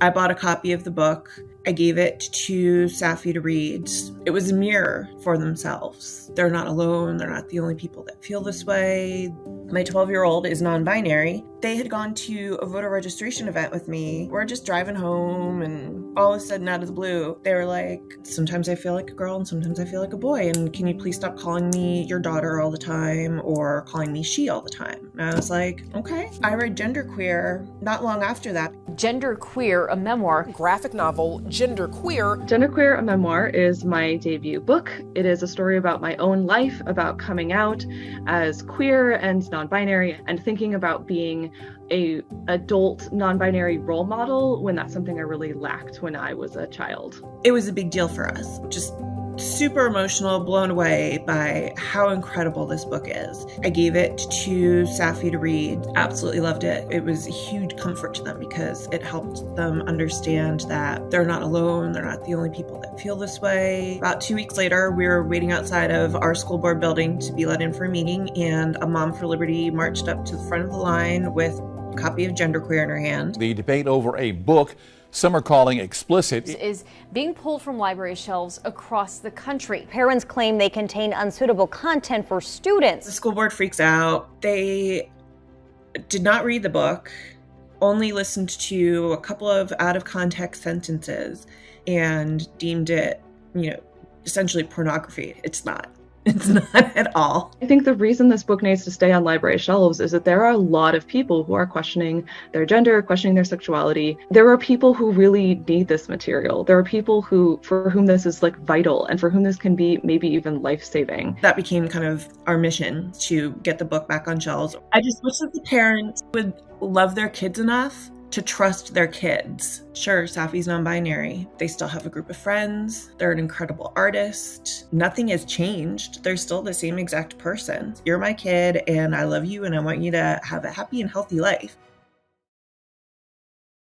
I bought a copy of the book. I gave it to Safi to read. It was a mirror for themselves. They're not alone. They're not the only people that feel this way. My 12-year-old is non-binary. They had gone to a voter registration event with me. We're just driving home, and all of a sudden, out of the blue, they were like, sometimes I feel like a girl and sometimes I feel like a boy, and can you please stop calling me your daughter all the time or calling me she all the time? And I was like, okay. I read Genderqueer not long after that. Genderqueer, a memoir. Graphic novel, Genderqueer. Genderqueer, a memoir, is my debut book. It is a story about my own life, about coming out as queer and non-binary, and thinking about being a adult non-binary role model when that's something I really lacked when I was a child. It was a big deal for us. Just super emotional, blown away by how incredible this book is. I gave it to Safi to read. Absolutely loved it. It was a huge comfort to them because it helped them understand that they're not alone. They're not the only people that feel this way. About 2 weeks later, we were waiting outside of our school board building to be let in for a meeting, and a Mom for Liberty marched up to the front of the line with a copy of Genderqueer in her hand. The debate over a book some are calling explicit Is being pulled from library shelves across the country. Parents claim they contain unsuitable content for students. The school board freaks out. They did not read the book, only listened to a couple of out of context sentences and deemed it, essentially pornography. It's not. It's not at all. I think the reason this book needs to stay on library shelves is that there are a lot of people who are questioning their gender, questioning their sexuality. There are people who really need this material. There are people for whom this is vital and for whom this can be maybe even life-saving. That became kind of our mission, to get the book back on shelves. I just wish that the parents would love their kids enough to trust their kids. Sure, Safi's non-binary. They still have a group of friends. They're an incredible artist. Nothing has changed. They're still the same exact person. You're my kid, and I love you, and I want you to have a happy and healthy life.